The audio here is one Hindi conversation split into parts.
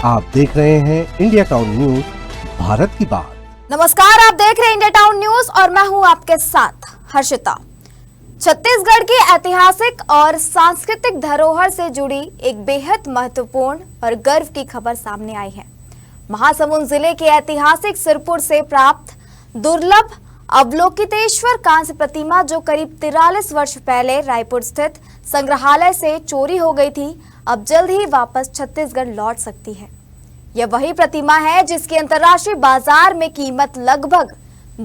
आप देख रहे हैं इंडिया टाउन न्यूज, भारत की बात। नमस्कार, आप देख रहे हैं इंडिया टाउन न्यूज और मैं हूं आपके साथ हर्षिता। छत्तीसगढ़ की ऐतिहासिक और सांस्कृतिक धरोहर से जुड़ी एक बेहद महत्वपूर्ण और गर्व की खबर सामने आई है। महासमुंद जिले के ऐतिहासिक सिरपुर से प्राप्त दुर्लभ अवलोकितेश्वर कांस्य प्रतिमा, जो करीब 43 वर्ष पहले रायपुर स्थित संग्रहालय से चोरी हो गई थी, अब जल्द ही वापस छत्तीसगढ़ लौट सकती है। यह वही प्रतिमा है जिसकी अंतर्राष्ट्रीय बाजार में कीमत लगभग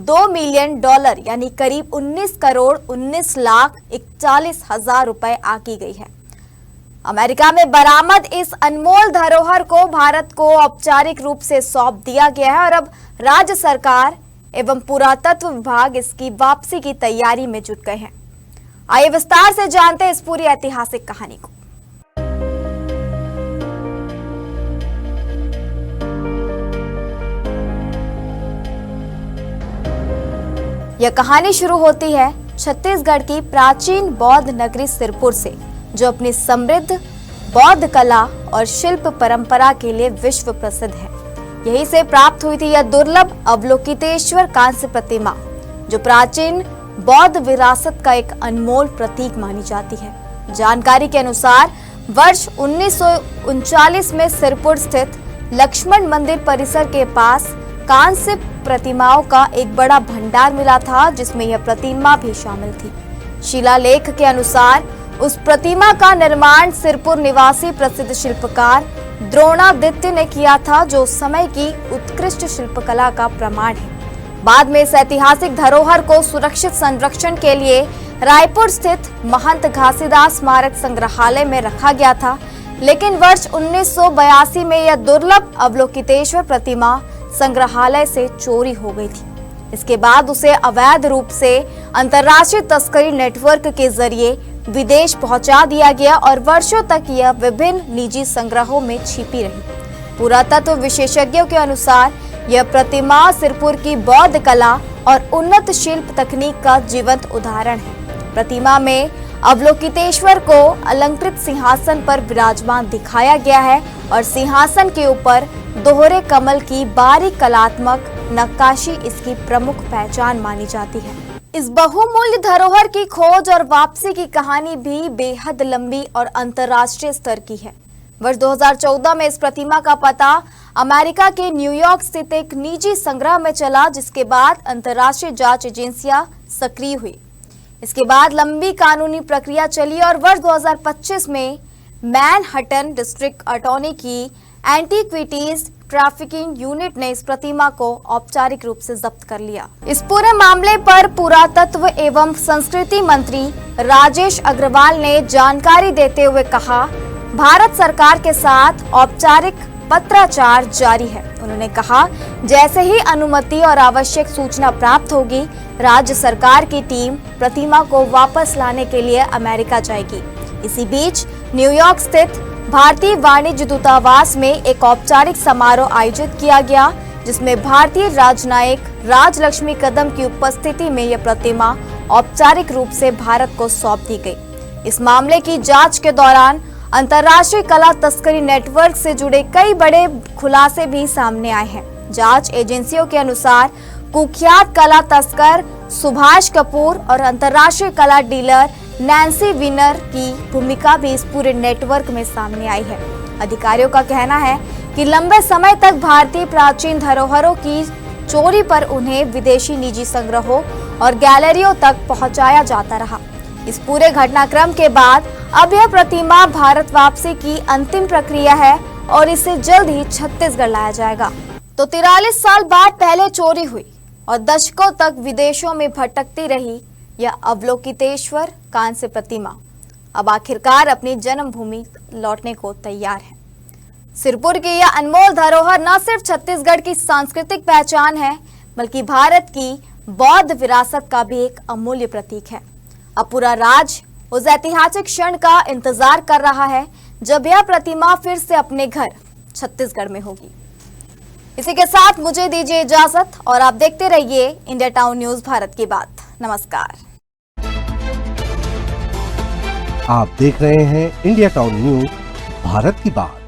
$2 मिलियन यानी करीब 19 करोड़ 19 लाख 41 हजार रुपए आकी गई है। अमेरिका में बरामद इस अनमोल धरोहर को भारत को औपचारिक रूप से सौंप दिया गया है और अब राज्य सरकार एवं पुरातत्व विभाग इसकी वापसी की तैयारी में जुट गए हैं। आइए विस्तार से जानते हैं इस पूरी ऐतिहासिक कहानी को। यह कहानी शुरू होती है छत्तीसगढ़ की प्राचीन बौद्ध नगरी सिरपुर से, जो अपनी समृद्ध बौद्ध कला और शिल्प परंपरा के लिए विश्व प्रसिद्ध है। यहीं से प्राप्त हुई थी यह दुर्लभ अवलोकितेश्वर कांस्य प्रतिमा, जो प्राचीन बौद्ध विरासत का एक अनमोल प्रतीक मानी जाती है। जानकारी के अनुसार वर्ष 1939 में सिरपुर स्थित लक्ष्मण मंदिर परिसर के पास कांस्य प्रतिमाओं का एक बड़ा भंडार मिला था, जिसमें यह प्रतिमा भी शामिल थी। शिलालेख के अनुसार उस प्रतिमा का निर्माण सिरपुर निवासी प्रसिद्ध शिल्पकार द्रोणादित्य ने किया था, जो उस समय की उत्कृष्ट शिल्पकला का प्रमाण है। बाद में इस ऐतिहासिक धरोहर को सुरक्षित संरक्षण के लिए रायपुर स्थित महंत घासीदास स्मारक संग्रहालय में रखा गया था, लेकिन वर्ष 1982 में यह दुर्लभ अवलोकितेश्वर प्रतिमा संग्रहालय से चोरी हो गई थी। इसके बाद उसे अवैध रूप से अंतर्राष्ट्रीय तस्करी नेटवर्क के जरिए विदेश पहुंचा दिया गया और वर्षों तक यह विभिन्न निजी संग्रहों में छिपी रही। पुरातत्व विशेषज्ञों के अनुसार यह प्रतिमा सिरपुर की बौद्ध कला और उन्नत शिल्प तकनीक का जीवंत उदाहरण है। प्रतिमा में अवलोकितेश्वर को अलंकृत सिंहासन पर विराजमान दिखाया गया है और सिंहासन के ऊपर दोहरे कमल की बारीक कलात्मक नक्काशी इसकी प्रमुख पहचान मानी जाती है। इस बहुमूल्य धरोहर की खोज और वापसी की कहानी भी बेहद लंबी और अंतर्राष्ट्रीय स्तर की है। वर्ष 2014 में इस प्रतिमा का पता अमेरिका के न्यूयॉर्क स्थित एक निजी संग्रह में चला, जिसके बाद अंतर्राष्ट्रीय जांच एजेंसियां सक्रिय हुई। इसके बाद लंबी कानूनी प्रक्रिया चली और वर्ष 2025 में मैनहट्टन डिस्ट्रिक्ट अटॉर्नी की एंटीक्विटीज ट्रैफिकिंग यूनिट ने इस प्रतिमा को औपचारिक रूप से जब्त कर लिया। इस पूरे मामले पर पुरातत्व एवं संस्कृति मंत्री राजेश अग्रवाल ने जानकारी देते हुए कहा, भारत सरकार के साथ औपचारिक पत्राचार जारी है। उन्होंने कहा, जैसे ही अनुमति और आवश्यक सूचना प्राप्त होगी, राज्य सरकार की टीम प्रतिमा को वापस लाने के लिए अमेरिका जाएगी। इसी बीच न्यूयॉर्क स्थित भारतीय वाणिज्य दूतावास में एक औपचारिक समारोह आयोजित किया गया, जिसमें भारतीय राजनयिक राजलक्ष्मी कदम की उपस्थिति में यह प्रतिमा औपचारिक रूप से भारत को सौंप दी गई। इस मामले की जांच के दौरान अंतर्राष्ट्रीय कला तस्करी नेटवर्क से जुड़े कई बड़े खुलासे भी सामने आए हैं। जांच एजेंसियों के अनुसार कुख्यात कला तस्कर सुभाष कपूर और अंतर्राष्ट्रीय कला डीलर नैन्सी विनर की भूमिका भी इस पूरे नेटवर्क में सामने आई है। अधिकारियों का कहना है कि लंबे समय तक भारतीय प्राचीन धरोहरों की चोरी पर उन्हें विदेशी निजी संग्रहों और गैलरियों तक पहुंचाया जाता रहा। इस पूरे घटनाक्रम के बाद अब यह प्रतिमा भारत वापसी की अंतिम प्रक्रिया है और इसे जल्द ही छत्तीसगढ़ लाया जाएगा। तो 43 साल बाद पहले चोरी हुई और दशकों तक विदेशों में भटकती रही यह अवलोकितेश्वर कांस्य प्रतिमा अब आखिरकार अपनी जन्मभूमि लौटने को तैयार है। सिरपुर की यह अनमोल धरोहर न सिर्फ छत्तीसगढ़ की सांस्कृतिक पहचान है, बल्कि भारत की बौद्ध विरासत का भी एक अमूल्य प्रतीक है। अब पूरा राज्य उस ऐतिहासिक क्षण का इंतजार कर रहा है, जब यह प्रतिमा फिर से अपने घर छत्तीसगढ़ में होगी। इसी के साथ मुझे दीजिए इजाजत और आप देखते रहिए इंडिया टाउन न्यूज, भारत की बात। नमस्कार। आप देख रहे हैं इंडिया टाउन न्यूज, भारत की बात।